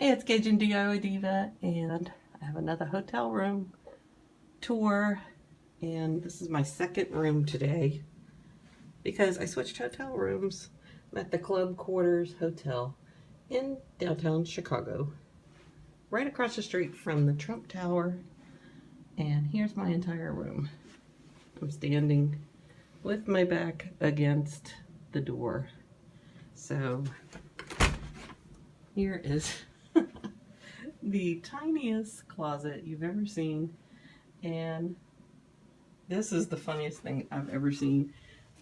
Hey, it's CajunDIYDiva, and I have another hotel room tour, and this is my second room today because I switched hotel rooms. I'm at the Club Quarters Hotel in downtown Chicago, right across the street from the Trump Tower, and here's my entire room. I'm standing with my back against the door. So here is the tiniest closet you've ever seen, and this is the funniest thing I've ever seen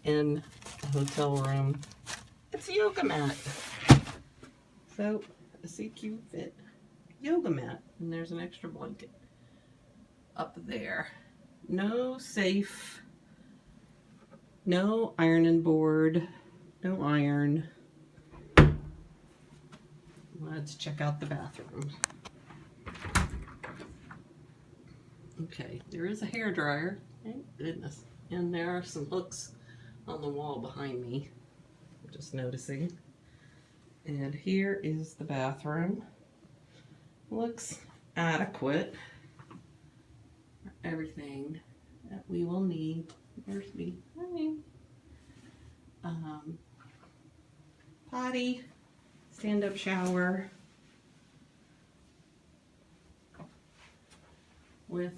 in a hotel room. It's a yoga mat. So a CQ fit yoga mat, and there's an extra blanket up there. No safe, no ironing board, no iron. Let's check out the bathroom. Okay, there is a hairdryer, thank goodness. And there are some hooks on the wall behind me, I'm just noticing. And here is the bathroom. Looks adequate for everything that we will need. There's me. Potty, stand-up shower with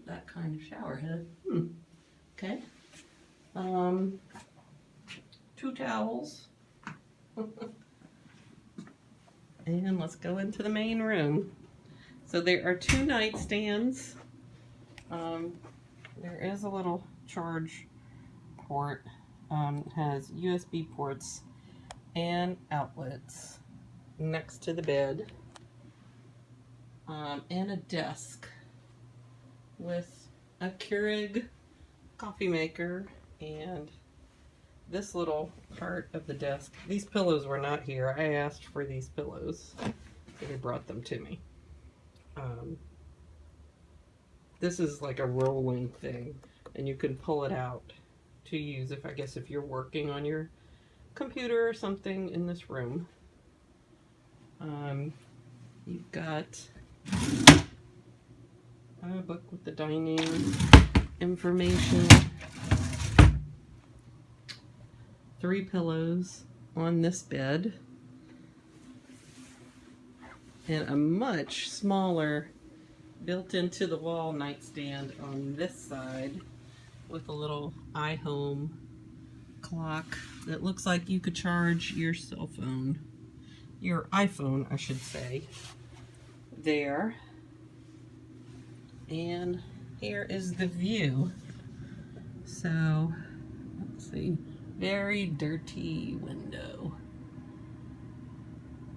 that kind of shower head. Okay. 2 towels. And let's go into the main room. So there are 2 nightstands. There is a little charge port. It has USB ports and outlets next to the bed. And a desk with a Keurig coffee maker and this little part of the desk. These pillows were not here. I asked for these pillows, so they brought them to me. This is like a rolling thing, and you can pull it out to use if, I guess, if you're working on your computer or something in this room. You've got a book with the dining information. 3 pillows on this bed. And a much smaller built into the wall nightstand on this side with a little iHome clock that looks like you could charge your cell phone. Your iPhone, I should say. There. And here is the view. So, let's see. Very dirty window.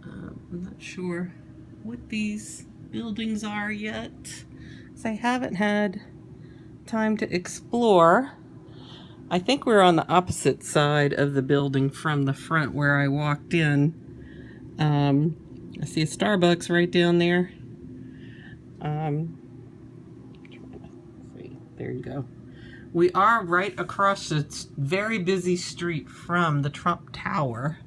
I'm not sure what these buildings are yet, because I haven't had time to explore. I think we're on the opposite side of the building from the front where I walked in. I see a Starbucks right down there. There you go. We are right across this very busy street from the Trump Tower,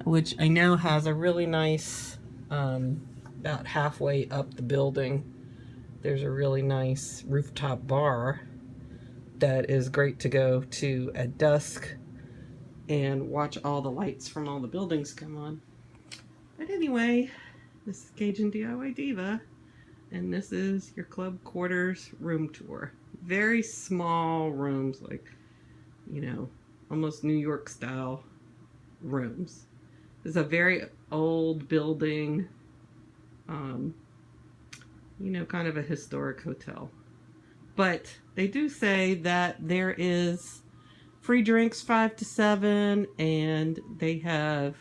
which I know has a really nice, about halfway up the building, there's a really nice rooftop bar that is great to go to at dusk and watch all the lights from all the buildings come on. But anyway, this is CajunDIYDiva, and this is your Club Quarters room tour. Very small rooms, like, you know, almost New York style rooms. It's a very old building, you know, kind of a historic hotel. But they do say that there is free drinks 5 to 7, and they have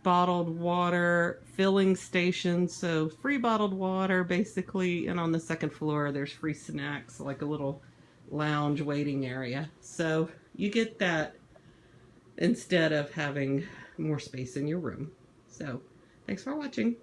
bottled water filling stations, so free bottled water basically, and on the second floor there's free snacks, like a little lounge waiting area. So you get that instead of having more space in your room. So thanks for watching.